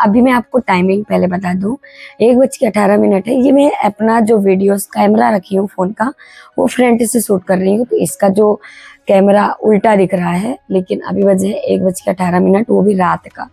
अभी मैं आपको टाइमिंग पहले बता दूं, 1:18 है। ये मैं अपना जो वीडियोस कैमरा रखी हूँ फ़ोन का, वो फ्रंट से शूट कर रही हूँ, तो इसका जो कैमरा उल्टा दिख रहा है। लेकिन अभी बजे है 1:18, वो भी रात का।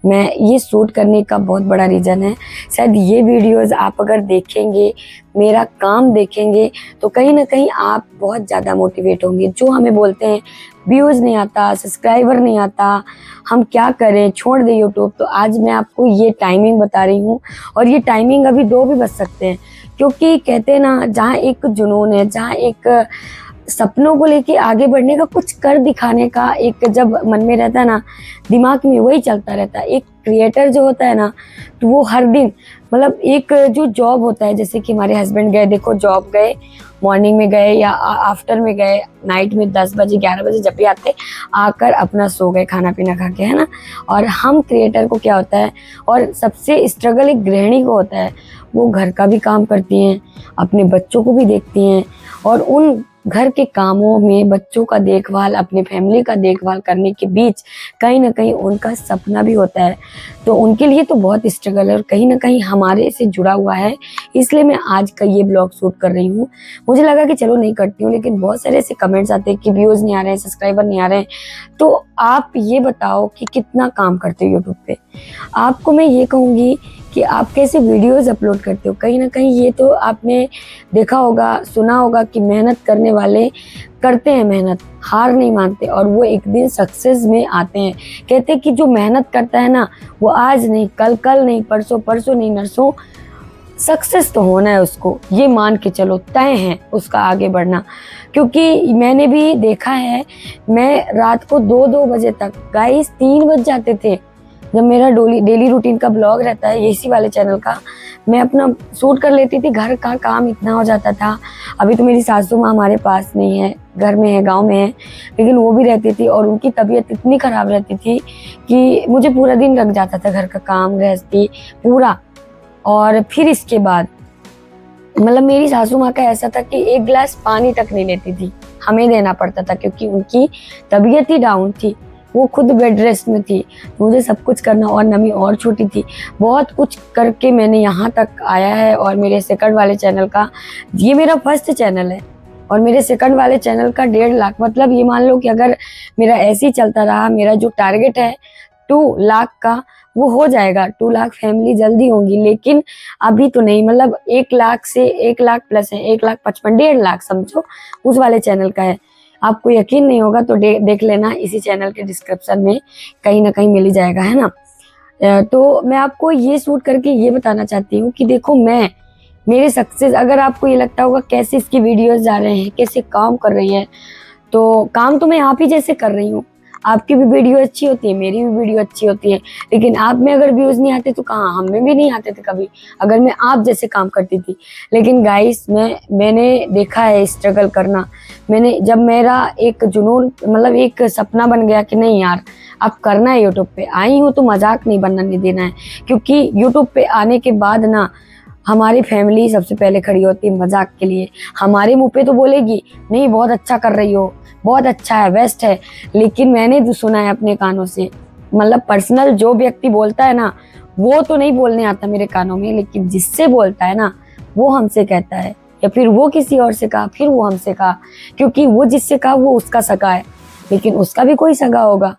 मैं ये शूट करने का बहुत बड़ा रीज़न है, शायद ये वीडियोस आप अगर देखेंगे, मेरा काम देखेंगे, तो कहीं ना कहीं आप बहुत ज़्यादा मोटिवेट होंगे। जो हमें बोलते हैं व्यूज़ नहीं आता, सब्सक्राइबर नहीं आता, हम क्या करें, छोड़ दें यूट्यूब, तो आज मैं आपको ये टाइमिंग बता रही हूँ। और ये टाइमिंग अभी 2 भी बज सकते हैं, क्योंकि कहते हैं ना, जहाँ एक जुनून है, जहाँ एक सपनों को लेके आगे बढ़ने का, कुछ कर दिखाने का एक जब मन में रहता है ना, दिमाग में वही चलता रहता है। एक क्रिएटर जो होता है ना, तो वो हर दिन मतलब एक जो जॉब होता है, जैसे कि हमारे हस्बैंड गए, देखो जॉब गए, मॉर्निंग में गए या आफ्टर में गए, नाइट में 10 बजे 11 बजे जब भी आते, आकर अपना सो गए खाना पीना खा के, है ना। और हम क्रिएटर को क्या होता है, और सबसे स्ट्रगल एक गृहिणी को होता है, वो घर का भी काम करती हैं, अपने बच्चों को भी देखती हैं, और उन घर के कामों में बच्चों का देखभाल, अपने फैमिली का देखभाल करने के बीच कहीं ना कहीं उनका सपना भी होता है। तो उनके लिए तो बहुत स्ट्रगल है, और कहीं ना कहीं हमारे से जुड़ा हुआ है। इसलिए मैं आज का ये ब्लॉग शूट कर रही हूँ। मुझे लगा कि चलो नहीं करती हूँ, लेकिन बहुत सारे ऐसे कमेंट्स आते हैं कि व्यूज़ नहीं आ रहे हैं, सब्सक्राइबर नहीं आ रहे हैं। तो आप ये बताओ कि कितना काम करते हो यूट्यूब पे। आपको मैं ये कहूँगी कि आप कैसे वीडियोस अपलोड करते हो। कहीं ना कहीं ये तो आपने देखा होगा, सुना होगा कि मेहनत करने वाले करते हैं मेहनत, हार नहीं मानते, और वो एक दिन सक्सेस में आते हैं। कहते हैं कि जो मेहनत करता है ना, वो आज नहीं, कल नहीं, परसों नहीं, नरसों सक्सेस तो होना है उसको, ये मान के चलो, तय है उसका आगे बढ़ना। क्योंकि मैंने भी देखा है, मैं रात को 2-2 बजे तक, गाइस 3 बज जाते थे, जब मेरा डेली रूटीन का ब्लॉग रहता है इसी वाले चैनल का, मैं अपना शूट कर लेती थी। घर का काम इतना हो जाता था। अभी तो मेरी सासू माँ हमारे पास नहीं है, घर में है, गांव में है, लेकिन वो भी रहती थी, और उनकी तबीयत इतनी ख़राब रहती थी कि मुझे पूरा दिन लग जाता था, घर का काम, गृहस्थी पूरा। और फिर इसके बाद मतलब मेरी सासू माँ का ऐसा था कि 1 गिलास पानी तक नहीं लेती थी, हमें देना पड़ता था, क्योंकि उनकी तबीयत ही डाउन थी, वो खुद बेड रेस्ट में थी। मुझे सब कुछ करना, और नमी और छोटी थी, बहुत कुछ करके मैंने यहाँ तक आया है। और मेरे सेकंड वाले चैनल का, ये मेरा फर्स्ट चैनल है, और मेरे सेकंड वाले चैनल का 1.5 लाख, मतलब ये मान लो कि अगर मेरा ऐसे ही चलता रहा, मेरा जो टारगेट है 2 लाख का, वो हो जाएगा। 2 लाख फैमिली जल्दी होंगी, लेकिन अभी तो नहीं। मतलब 1 लाख से 1 लाख प्लस है, 1,55,000, 1.5 लाख समझो, उस वाले चैनल का है। आपको यकीन नहीं होगा तो देख लेना, इसी चैनल के डिस्क्रिप्शन में कहीं ना कहीं मिल ही जाएगा, है ना। तो मैं आपको ये शूट करके ये बताना चाहती हूँ कि देखो, मेरे सक्सेस, अगर आपको ये लगता होगा कैसे इसकी वीडियोस जा रहे हैं, कैसे काम कर रही है, तो काम तो मैं आप ही जैसे कर रही हूँ। आपकी भी वीडियो अच्छी होती है, मेरी भी वीडियो अच्छी होती है, लेकिन आप में अगर व्यूज़ नहीं आते तो कहाँ, हम में भी नहीं आते थे कभी, अगर मैं आप जैसे काम करती थी। लेकिन गाइस, मैंने देखा है स्ट्रगल करना। मैंने जब मेरा एक जुनून, मतलब एक सपना बन गया कि नहीं यार, अब करना है, यूट्यूब पे आई हूँ तो मजाक नहीं बनना नहीं देना है। क्योंकि यूट्यूब पे आने के बाद ना, हमारी फैमिली सबसे पहले खड़ी होती है मजाक के लिए। हमारे मुंह पे तो बोलेगी नहीं, बहुत अच्छा कर रही हो, बहुत अच्छा है, बेस्ट है, लेकिन मैंने जो सुना है अपने कानों से, मतलब पर्सनल जो व्यक्ति बोलता है ना, वो तो नहीं बोलने आता मेरे कानों में, लेकिन जिससे बोलता है ना, वो हमसे कहता है, या फिर वो किसी और से कहा, फिर वो हमसे कहा, क्योंकि वो जिससे कहा वो उसका सगा है, लेकिन उसका भी कोई सगा होगा,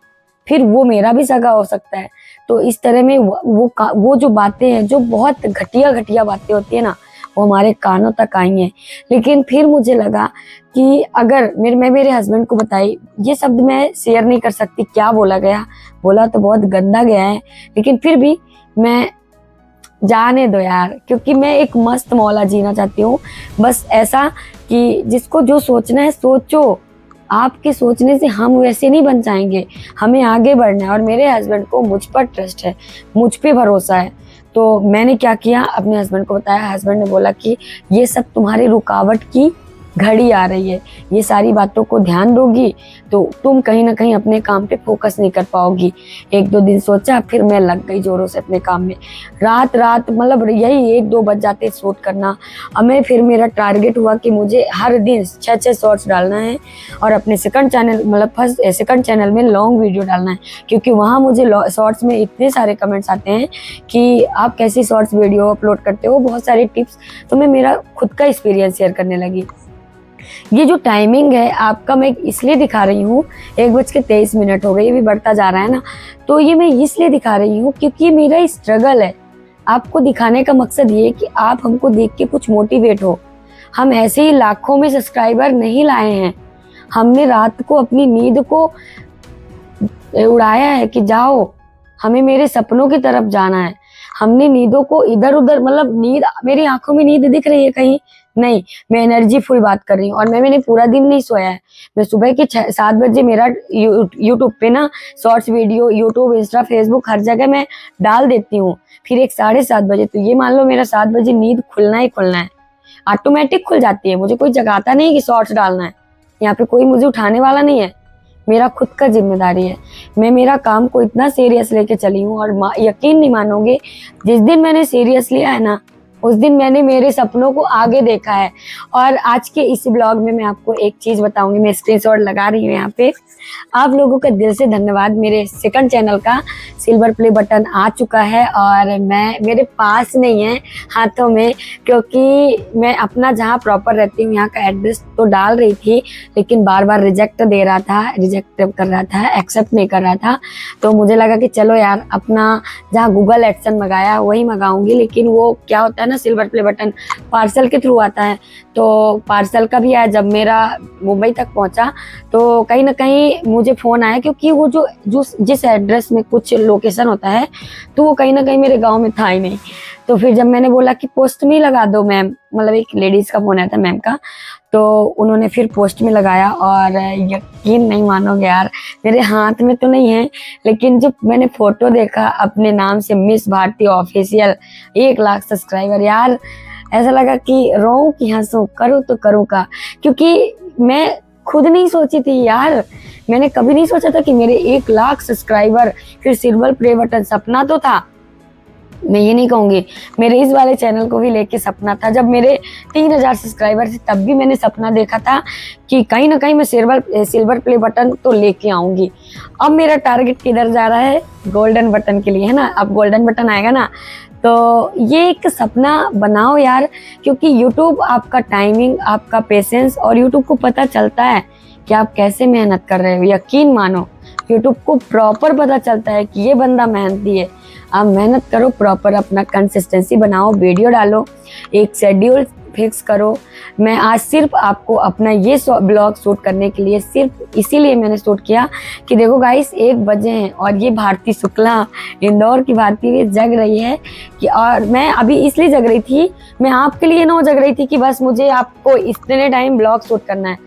फिर वो मेरा भी सगा हो सकता है। तो इस तरह में वो जो बातें हैं, जो बहुत घटिया बातें होती है ना, वो हमारे कानों तक आई हैं। लेकिन फिर मुझे लगा कि अगर मैं मेरे हस्बैंड को बताई, ये शब्द मैं शेयर नहीं कर सकती, क्या बोला गया, बोला तो बहुत गंदा गया है, लेकिन फिर भी मैं जाने दो यार, क्योंकि मैं एक मस्त मौला जीना चाहती हूँ। बस ऐसा कि जिसको जो सोचना है सोचो, आपके सोचने से हम वैसे नहीं बन जाएंगे, हमें आगे बढ़ना है। और मेरे हस्बैंड को मुझ पर ट्रस्ट है, मुझ पे भरोसा है। तो मैंने क्या किया, अपने हस्बैंड को बताया, हस्बैंड ने बोला कि ये सब तुम्हारी रुकावट की घड़ी आ रही है, ये सारी बातों को ध्यान दोगी तो तुम कहीं ना कहीं अपने काम पे फोकस नहीं कर पाओगी। 1-2 दिन सोचा, फिर मैं लग गई जोरों से अपने काम में। रात रात मतलब यही 1-2 बज जाते शूट करना। अब मैं फिर मेरा टारगेट हुआ कि मुझे हर दिन 6-6 शॉर्ट्स डालना है और अपने सेकंड चैनल मतलब फर्स्ट सेकंड चैनल में लॉन्ग वीडियो डालना है, क्योंकि वहाँ मुझे शॉर्ट्स में इतने सारे कमेंट्स आते हैं कि आप कैसी शॉर्ट्स वीडियो अपलोड करते हो, बहुत सारे टिप्स। तो मैं मेरा खुद का एक्सपीरियंस शेयर करने लगी। ये जो टाइमिंग है आपका मैं इसलिए दिखा रही हूँ, 1:23 हो गए, ये भी बढ़ता जा रहा है ना, तो ये मैं इसलिए दिखा रही हूँ क्योंकि मेरा स्ट्रगल है। आपको दिखाने का मकसद ये है कि आप हमको देख के कुछ मोटिवेट हो। हम ऐसे ही लाखों में सब्सक्राइबर नहीं लाए हैं, हमने रात को अपनी नींद को उड़ाया है कि जाओ हमें मेरे सपनों की तरफ जाना है। हमने नींदों को इधर उधर मतलब नींद, मेरी आंखों में नींद दिख रही है कहीं नहीं, मैं एनर्जी फुल बात कर रही हूँ। और मैंने पूरा दिन नहीं सोया है। मैं सुबह के 7 बजे मेरा यूट्यूब पे ना shorts video, YouTube, Insta, Facebook हर जगह मैं डाल देती हूँ। फिर एक 7:30 बजे, तो ये मान लो मेरा 7 बजे नींद खुलना ही खुलना है, ऑटोमेटिक खुल जाती है। मुझे कोई जगाता नहीं कि शॉर्ट्स डालना है, यहाँ पे कोई मुझे उठाने वाला नहीं है, मेरा खुद का जिम्मेदारी है। मैं मेरा काम को इतना सीरियस लेके चली हूँ और यकीन नहीं मानोगे, जिस दिन मैंने सीरियस लिया है ना, उस दिन मैंने मेरे सपनों को आगे देखा है। और आज के इस ब्लॉग में मैं आपको एक चीज बताऊंगी, मैं स्क्रीनशॉट लगा रही हूँ यहाँ पे। आप लोगों का दिल से धन्यवाद, मेरे सेकंड चैनल का सिल्वर प्ले बटन आ चुका है और मैं मेरे पास नहीं है हाथों में, क्योंकि मैं अपना जहाँ प्रॉपर रहती हूँ यहाँ का एड्रेस तो डाल रही थी, लेकिन बार बार रिजेक्ट दे रहा था, रिजेक्ट कर रहा था, एक्सेप्ट नहीं कर रहा था। तो मुझे लगा कि चलो यार अपना जहाँ गूगल एडसन मंगाया वही मंगाऊंगी। लेकिन वो क्या होता है ना, सिल्वर प्ले बटन पार्सल के थ्रू आता है, तो पार्सल का भी आया। जब मेरा मुंबई तक पहुंचा तो कहीं ना कहीं मुझे फोन आया, क्योंकि वो जो जिस एड्रेस में कुछ लोकेशन होता है तो वो कहीं ना कहीं मेरे गांव में था ही नहीं। तो फिर जब मैंने बोला कि पोस्ट में लगा दो मैम, मतलब एक लेडीज का फोन आया था मैम का, तो उन्होंने फिर पोस्ट में लगाया। और यकीन नहीं मानोगे यार, मेरे हाथ में तो नहीं है, लेकिन जब मैंने फोटो देखा अपने नाम से, miss Bharti official 1 lakh subscriber, यार ऐसा लगा कि रोऊं कि हंसूं, करूँ तो करूँ का। क्योंकि मैं खुद नहीं सोची थी यार, मैंने कभी नहीं सोचा था कि मेरे 1 लाख सब्सक्राइबर, फिर सिल्वर प्ले बटन। सपना तो था, मैं ये नहीं कहूंगी, मेरे इस वाले चैनल को भी लेके सपना था। जब मेरे 3000 सब्सक्राइबर थे तब भी मैंने सपना देखा था कि कहीं ना कहीं मैं सिल्वर प्ले बटन तो लेके आऊंगी। अब मेरा टारगेट किधर जा रहा है, गोल्डन बटन के लिए है ना। अब गोल्डन बटन आएगा ना, तो ये एक सपना बनाओ यार, क्योंकि यूट्यूब आपका टाइमिंग, आपका पेशेंस, और यूट्यूब को पता चलता है कि आप कैसे मेहनत कर रहे हो। यकीन मानो, यूट्यूब को प्रॉपर पता चलता है कि ये बंदा मेहनती है। आप मेहनत करो, प्रॉपर अपना कंसिस्टेंसी बनाओ, वीडियो डालो, एक शेड्यूल फिक्स करो। मैं आज सिर्फ आपको अपना ये ब्लॉग शूट करने के लिए, सिर्फ इसीलिए मैंने शूट किया कि देखो गाइस 1 बजे हैं और ये भारती शुक्ला, इंदौर की भारती भी जग रही है कि, और मैं अभी इसलिए जग रही थी, मैं आपके लिए ना जग रही थी कि बस मुझे आपको इतने टाइम ब्लॉग शूट करना है।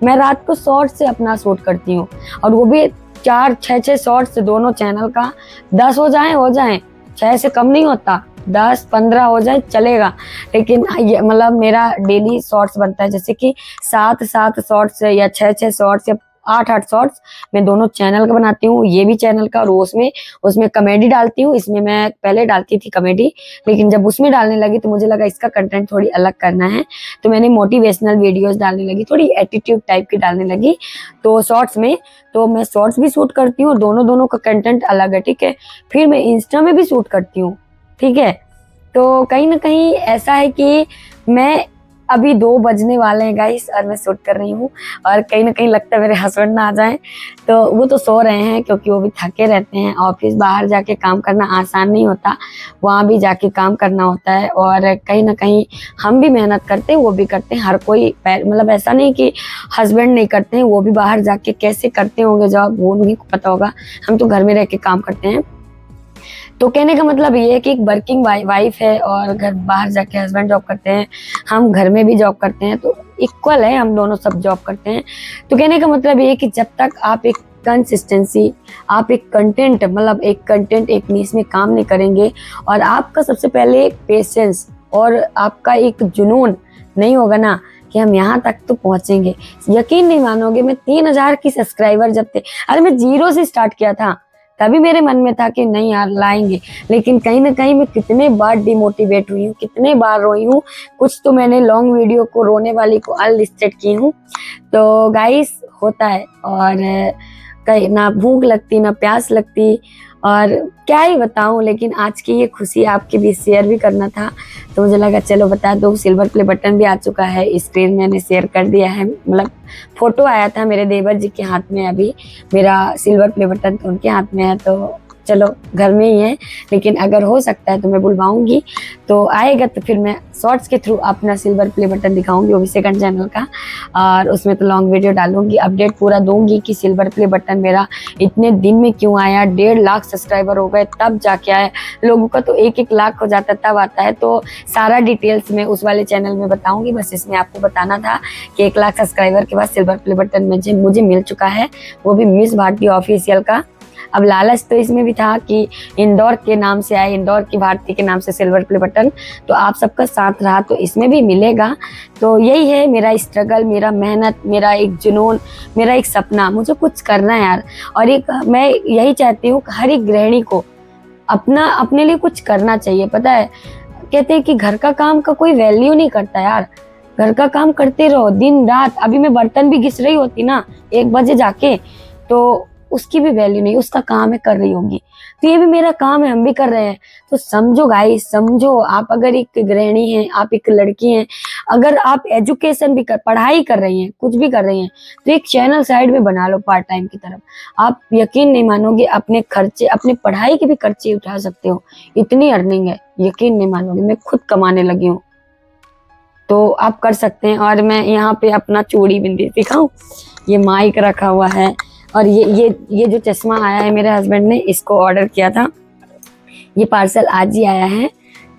मैं रात को शॉर्ट से अपना शूट करती हूँ, और वो भी 4-6 शॉर्ट्स दोनों चैनल का। 10 हो जाए, 6 से कम नहीं होता, 10-15 हो जाए चलेगा। लेकिन ये मतलब मेरा डेली शॉर्ट्स बनता है, जैसे कि 7 शॉर्ट्स या 6 शॉर्ट्स या 8 शॉर्ट्स मैं दोनों चैनल का बनाती हूँ। ये भी चैनल का, और उसमें कॉमेडी डालती हूँ। इसमें मैं पहले डालती थी कॉमेडी, लेकिन जब उसमें डालने लगी तो मुझे लगा इसका कंटेंट थोड़ी अलग करना है, तो मैंने मोटिवेशनल वीडियोस डालने लगी, थोड़ी एटीट्यूड टाइप की डालने लगी। तो शॉर्ट्स में तो मैं शॉर्ट्स भी शूट करती हूँ, दोनों का कंटेंट अलग है, ठीक है। फिर मैं इंस्टा में भी शूट करती हूँ, ठीक है। तो कहीं ना कहीं ऐसा है कि मैं अभी 2 बजने वाले हैं गाइस और मैं शूट कर रही हूँ, और कहीं ना कहीं लगता है मेरे हस्बैंड ना आ जाएं, तो वो तो सो रहे हैं क्योंकि वो भी थके रहते हैं। ऑफिस बाहर जाके काम करना आसान नहीं होता, वहाँ भी जाके काम करना होता है, और कहीं ना कहीं हम भी मेहनत करते हैं, वो भी करते हैं। हर कोई मतलब ऐसा नहीं कि हस्बैंड नहीं करते हैं, वो भी बाहर जाके कैसे करते होंगे जॉब, वो उन्हीं को पता होगा। हम तो घर में रह के काम करते हैं। तो कहने का मतलब ये है कि एक वर्किंग वाइफ है और घर बाहर जाके हस्बैंड जॉब करते हैं, हम घर में भी जॉब करते हैं, तो इक्वल है, हम दोनों सब जॉब करते हैं। तो कहने का मतलब ये है कि जब तक आप एक कंसिस्टेंसी, आप एक कंटेंट मतलब एक नीश में काम नहीं करेंगे, और आपका सबसे पहले पेशेंस और आपका एक जुनून नहीं होगा ना, कि हम यहाँ तक तो पहुंचेंगे। यकीन नहीं मानोगे, मैं 3000 की सब्सक्राइबर जब थे, अरे मैं 0 से स्टार्ट किया था, तभी मेरे मन में था कि नहीं यार लाएंगे। लेकिन कहीं ना कहीं मैं कितने बार डिमोटिवेट हुई हूँ, कितने बार रोई हूँ। कुछ तो मैंने लॉन्ग वीडियो को रोने वाली को अनलिस्टेड की हूँ। तो गाइस होता है, और कहीं ना भूख लगती ना प्यास लगती, और क्या ही बताऊं। लेकिन आज की ये खुशी आपके बीच शेयर भी करना था, तो मुझे लगा चलो बता दो। सिल्वर प्ले बटन भी आ चुका है, स्क्रीन मैंने शेयर कर दिया है, मतलब फोटो आया था मेरे देवर जी के हाथ में, अभी मेरा सिल्वर प्ले बटन तो उनके हाथ में है, तो चलो घर में ही है। लेकिन अगर हो सकता है तो मैं बुलवाऊंगी, तो आएगा तो फिर मैं शॉर्ट्स के थ्रू अपना सिल्वर प्ले बटन दिखाऊंगी, वो भी सेकंड चैनल का, और उसमें तो लॉन्ग वीडियो डालूंगी, अपडेट पूरा दूंगी कि सिल्वर प्ले बटन मेरा इतने दिन में क्यों आया। 1.5 लाख सब्सक्राइबर हो गए तब जाके आया, लोगों का तो 1-1 लाख हो जाता तब आता है। तो सारा डिटेल्स मैं उस वाले चैनल में बताऊंगी, बस इसमें आपको बताना था कि 1 लाख सब्सक्राइबर के बाद सिल्वर प्ले बटन मुझे मिल चुका है, वो भी मिस भारती ऑफिशियल का। अब लालच तो इसमें भी था कि इंदौर के नाम से आए, इंदौर की भारती के नाम से सिल्वर प्ले बटन, तो आप सबका साथ रहा तो इसमें भी मिलेगा। तो यही है मेरा स्ट्रगल, मेरा मेहनत, मेरा एक जुनून, मेरा एक सपना, मुझे कुछ करना है यार। और एक मैं यही चाहती हूँ हर एक गृहिणी को अपने लिए कुछ करना चाहिए। पता है, कहते हैं कि घर का काम का कोई वैल्यू नहीं करता यार, घर का काम करते रहो दिन रात। अभी मैं बर्तन भी घिस रही होती ना 1 बजे जाके, तो उसकी भी वैल्यू नहीं, उसका काम है कर रही होगी। तो ये भी मेरा काम है, हम भी कर रहे हैं। तो समझो गाइस, समझो, आप अगर एक गृहिणी हैं, आप एक लड़की हैं, अगर आप एजुकेशन भी पढ़ाई कर रही हैं, कुछ भी कर रही हैं, तो एक चैनल साइड में बना लो पार्ट टाइम की तरफ। आप यकीन नहीं मानोगे, अपने खर्चे, अपने पढ़ाई के भी खर्चे उठा सकते हो, इतनी अर्निंग है, यकीन नहीं मानोगे। मैं खुद कमाने लगी हूँ, तो आप कर सकते हैं। और मैं यहाँ पे अपना चूड़ी बिंदी दिखाऊं, ये माइक रखा हुआ है, और ये जो चश्मा आया है मेरे हस्बैंड ने इसको ऑर्डर किया था, ये पार्सल आज ही आया है।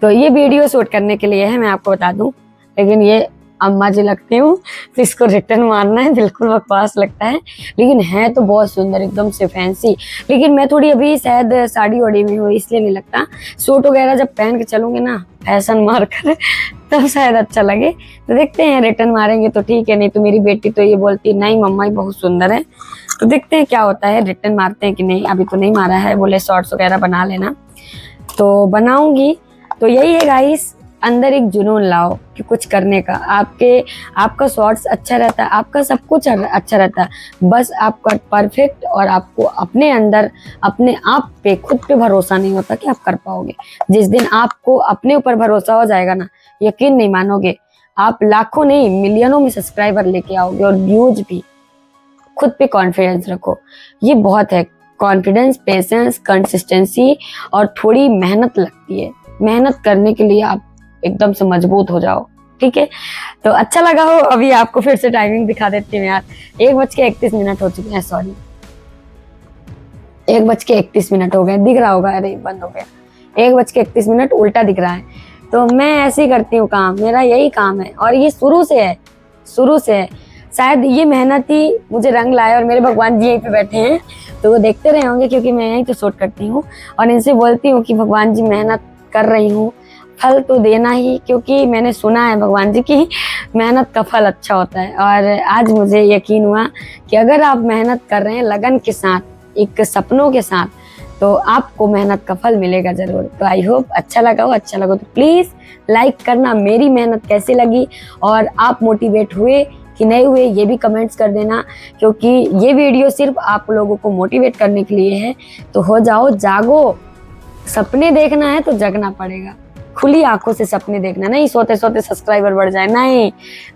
तो ये वीडियो शूट करने के लिए है, मैं आपको बता दूं। लेकिन ये अम्मा जी लगती हूँ, तो इसको रिटर्न मारना है, बिल्कुल बकवास लगता है, लेकिन है तो बहुत सुंदर, एकदम से फैंसी। लेकिन मैं थोड़ी अभी शायद साड़ी वाड़ी में हूँ, इसलिए नहीं लगता। सूट वगैरह जब पहन के चलूंगी ना फैशन मार कर, तब शायद अच्छा लगे। तो देखते हैं, रिटर्न मारेंगे तो ठीक है, नहीं तो मेरी बेटी तो ये बोलती नहीं मम्मा ये बहुत सुंदर है। तो देखते हैं क्या होता है, रिटर्न मारते हैं कि नहीं। अभी तो नहीं मारा है, बोले शॉर्ट्स वगैरह बना लेना, तो बनाऊंगी। तो यही है गाइस, अंदर एक जुनून लाओ कि कुछ करने का। आपका शॉर्ट्स अच्छा रहता है, आपका सब कुछ अच्छा रहता है, बस आपका परफेक्ट और आपको अपने अंदर अपने आप पे खुद पे भरोसा नहीं होता कि आप कर पाओगे। जिस दिन आपको अपने ऊपर भरोसा हो जाएगा ना, यकीन नहीं मानोगे, आप लाखों नहीं मिलियनों में सब्सक्राइबर लेके आओगे, और व्यूज भी। खुद पे कॉन्फिडेंस रखो, ये बहुत है। कॉन्फिडेंस, पेशेंस, कंसिस्टेंसी और थोड़ी मेहनत लगती है। मेहनत करने के लिए आप एकदम से मजबूत हो जाओ, ठीक है। तो अच्छा लगा हो, अभी आपको फिर से टाइमिंग दिखा देती हूँ यार। 1:31 हो चुके हैं, सॉरी 1:31 हो गए, दिख रहा होगा, अरे बंद हो गया। 1:31 उल्टा दिख रहा है। तो मैं ऐसे ही करती हूँ काम, मेरा यही काम है, और ये शुरू से है। शायद ये मेहनत ही मुझे रंग लाए, और मेरे भगवान जी यहीं पे बैठे हैं, तो वो देखते रहे होंगे, क्योंकि मैं यहीं तो शूट करती हूँ। और इनसे बोलती हूँ कि भगवान जी मेहनत कर रही हूँ, फल तो देना ही, क्योंकि मैंने सुना है भगवान जी की मेहनत का फल अच्छा होता है। और आज मुझे यकीन हुआ कि अगर आप मेहनत कर रहे हैं लगन के साथ, एक सपनों के साथ, तो आपको मेहनत का फल मिलेगा जरूर। तो आई होप अच्छा लगा तो प्लीज लाइक करना, मेरी मेहनत कैसी लगी और आप मोटिवेट हुए कि नहीं हुए, ये भी कमेंट्स कर देना, क्योंकि ये वीडियो सिर्फ आप लोगों को मोटिवेट करने के लिए है। तो हो जाओ, जागो, सपने देखना है तो जगना पड़ेगा, खुली आंखों से सपने देखना, नहीं सोते सोते सब्सक्राइबर बढ़ जाए, नहीं,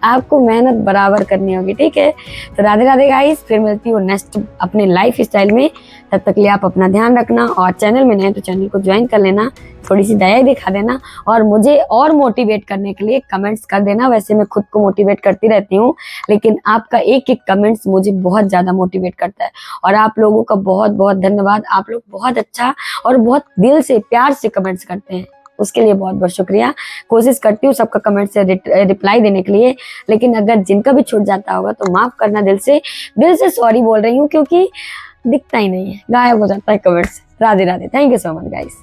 आपको मेहनत बराबर करनी होगी, ठीक है। तो राधे राधे गाइस, फिर मिलती हूँ नेक्स्ट अपने लाइफ स्टाइल में। तब तक लिए आप अपना ध्यान रखना, और चैनल में नए तो चैनल को ज्वाइन कर लेना, थोड़ी सी दया दिखा देना, और मुझे और मोटिवेट करने के लिए कमेंट्स कर देना। वैसे मैं खुद को मोटिवेट करती रहती हूँ, लेकिन आपका एक एक कमेंट्स मुझे बहुत ज्यादा मोटिवेट करता है। और आप लोगों का बहुत बहुत धन्यवाद, आप लोग बहुत अच्छा और बहुत दिल से प्यार से कमेंट्स करते हैं, उसके लिए बहुत बहुत शुक्रिया। कोशिश करती हूँ सबका कमेंट से रिप्लाई देने के लिए, लेकिन अगर जिनका भी छूट जाता होगा तो माफ करना, दिल से सॉरी बोल रही हूँ, क्योंकि दिखता ही नहीं है, गायब हो जाता है comments. Radhe Radhe, thank you so much guys.